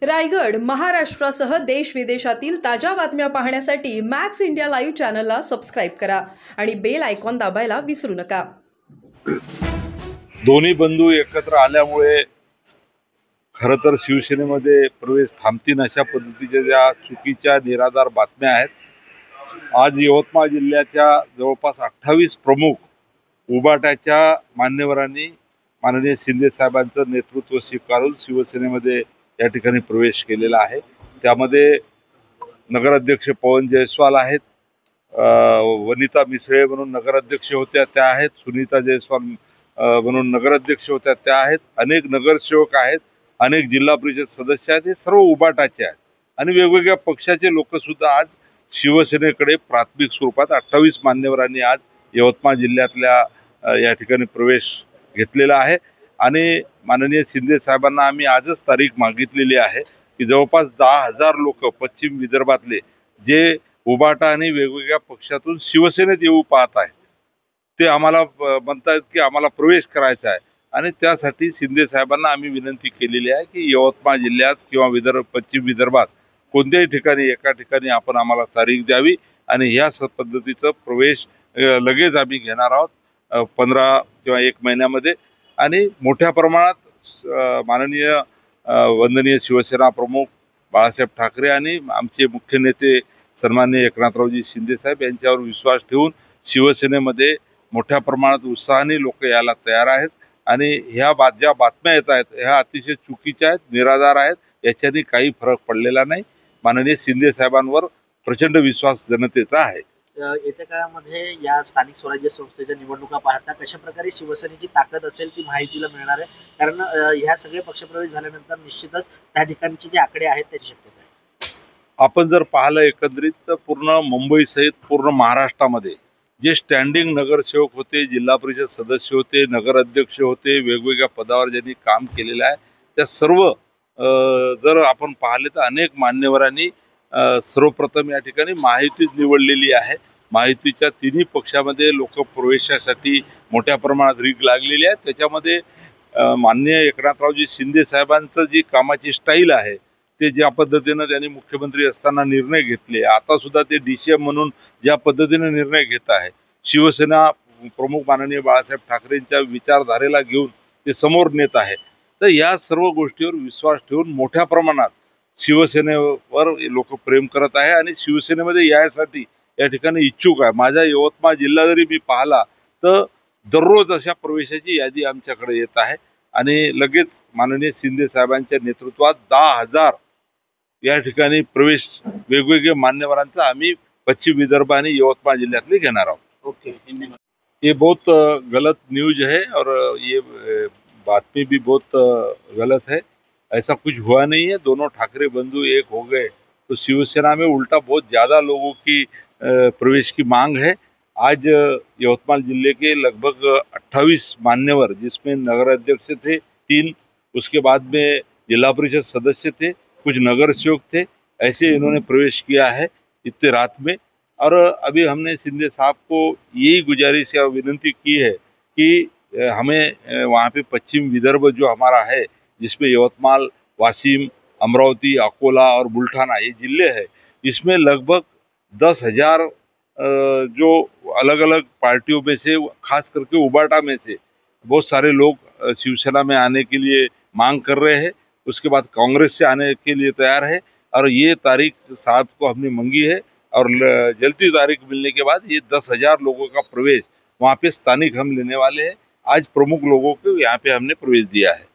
रायगड, महाराष्ट्रासह देश विदेशातील ताज्या बातम्या पाहण्यासाठी मॅक्स इंडिया लाईव्ह चॅनलला सबस्क्राइब करा आणि बेल आयकॉन दाबायला विसरू नका। दोन्ही बंधू एकत्र आल्यामुळे खरं तर शिवसेनेमध्ये प्रवेश थांबतील अशा पद्धतीच्या ज्या चुकीच्या निराधार बातम्या आहेत। आज यवतमाळ जिल्ह्याच्या जवळपास 28 प्रमुख उबाटाच्या मान्यवरांनी माननीय शिंदे साहेबांचं नेतृत्व स्वीकारून शिवसेनेमध्ये या ठिकाणी प्रवेश केलेला आहे। त्यामध्ये नगराध्यक्ष पवन जयस्वाल आहेत, वनिता मिसळे म्हणून नगराध्यक्ष होत्या त्या आहेत, सुनीता जयस्वाल म्हणून नगराध्यक्ष होत्या त्या आहेत, अनेक नगरसेवक आहेत, अनेक जिल्हा परिषद सदस्य आहेत। हे सर्व उबाटाचे आहेत आणि वेगवेगळ्या पक्षाचे लोक सुद्धा आज शिवसेनेकडे प्राथमिक स्वरूपात 28 मान्यवरांनी आज यवतमाळ जिल्ह्यातल्या या ठिकाणी प्रवेश घेतलेला आहे। आणि माननीय शिंदे साहेबांना आम्ही आजच तारीख मागितलेली आहे की जवळपास 10,000 लोक पश्चिम विदर्भातले जे उबाटा आणि वेगवेगळ्या पक्षातून शिवसेनेत येऊ पाहत आहेत ते आम्हाला म्हणतात की आम्हाला प्रवेश करायचा आहे आणि त्यासाठी शिंदे साहेबांना आम्ही विनंती केलेली आहे की यवतमाळ जिल्ह्यात किंवा पश्चिम विदर्भात कोणत्याही ठिकाणी एका ठिकाणी आपण आम्हाला तारीख द्यावी आणि ह्या पद्धतीचं प्रवेश लगेच आम्ही घेणार आहोत 15 किंवा 1 महिन्यामध्ये। आणि मोठ्या प्रमाणात माननीय वंदनीय शिवसेना प्रमुख बाळासाहेब ठाकरे आणि आमचे मुख्य नेते सन्माननीय एकनाथरावजी शिंदे साहेब यांच्यावर विश्वास ठेवून शिवसेनेमध्ये मोठ्या प्रमाणात उत्साहाने लोक यायला तयार आहेत आणि ह्या ज्या बातम्या येत आहेत ह्या अतिशय चुकीच्या आहेत, निराधार आहेत, याच्याने काही फरक पडलेला नाही। माननीय शिंदे साहेबांवर प्रचंड विश्वास जनतेचा आहे। येत्या काळामध्ये या स्थानिक स्वराज्य संस्थेच्या निवडणुका पाहता कशा प्रकारे शिवसेनेची ताकद असेल ती माहितीला मिळणार आहे, कारण ह्या सगळे पक्षप्रवेश झाल्यानंतर निश्चितच त्या ठिकाणचे जे आकडे आहेत त्याची शक्यता आहे। आपण जर पाहिलं एकंदरीत तर पूर्ण मुंबई सहित पूर्ण महाराष्ट्रामध्ये जे स्टँडिंग नगरसेवक होते, जिल्हा परिषद सदस्य होते, नगराध्यक्ष होते, वेगवेगळ्या पदावर ज्यांनी काम केलेलं आहे त्या सर्व जर आपण पाहिले तर अनेक मान्यवरांनी सर्वप्रथम या ठिकाणी महायुतीच निवडलेली आहे। महायुतीच्या तिन्ही पक्षामध्ये लोक प्रवेशासाठी मोठ्या प्रमाणात रीग लागलेली आहे। त्याच्यामध्ये माननीय एकनाथरावजी शिंदे साहेबांचं जी कामाची स्टाईल आहे ते ज्या पद्धतीनं त्यांनी मुख्यमंत्री असताना निर्णय घेतले, आता सुद्धा ते DCM म्हणून ज्या पद्धतीने निर्णय घेत आहे, शिवसेना प्रमुख माननीय बाळासाहेब ठाकरेंच्या विचारधारेला घेऊन ते समोर नेत आहे। तर या सर्व गोष्टीवर विश्वास ठेवून मोठ्या प्रमाणात शिवसेनेवर लोक प्रेम करत आहे आणि शिवसेनेमध्ये यासाठी या ठिकाणी इच्छुक आहे। माझा यवतमाळ जिल्हा जरी मी पाहिला तर दररोज अशा प्रवेशाची यादी आमच्याकडे येत आहे आणि लगेच माननीय शिंदे साहेबांच्या नेतृत्वात 10,000 या ठिकाणी प्रवेश वेगवेगळे मान्यवरांचा आम्ही पश्चिम विदर्भ आणि यवतमाळ जिल्ह्यातले घेणार आहोत। ये बहुत गलत न्यूज है और ये बातमी भी बहुत गलत है। ऐसा कुछ हुआ नहीं है। दोनों ठाकरे बंधु एक हो गए तो शिवसेना में उल्टा बहुत ज़्यादा लोगों की प्रवेश की मांग है। आज यवतमाल जिले के लगभग 28 मान्यवर, जिसमें नगराध्यक्ष थे 3, उसके बाद में जिला परिषद सदस्य थे, कुछ नगर सेवक थे, ऐसे इन्होंने प्रवेश किया है इतने रात में। और अभी हमने शिंदे साहब को यही गुजारिश या विनंती की है कि हमें वहाँ पे पश्चिम विदर्भ जो हमारा है जिसमें यवतमाल, वाशिम, अमरावती, अकोला और बुल्ढाना ये जिले हैं, इसमें लगभग 10,000 जो अलग अलग पार्टियों में से, खास करके उबाटा में से बहुत सारे लोग शिवसेना में आने के लिए मांग कर रहे हैं। उसके बाद कांग्रेस से आने के लिए तैयार है और ये तारीख साहब को हमने मांगी है और जल्दी तारीख मिलने के बाद ये 10,000 लोगों का प्रवेश वहाँ पे स्थानिक हम लेने वाले हैं। आज प्रमुख लोगों को यहाँ पे हमने प्रवेश दिया है।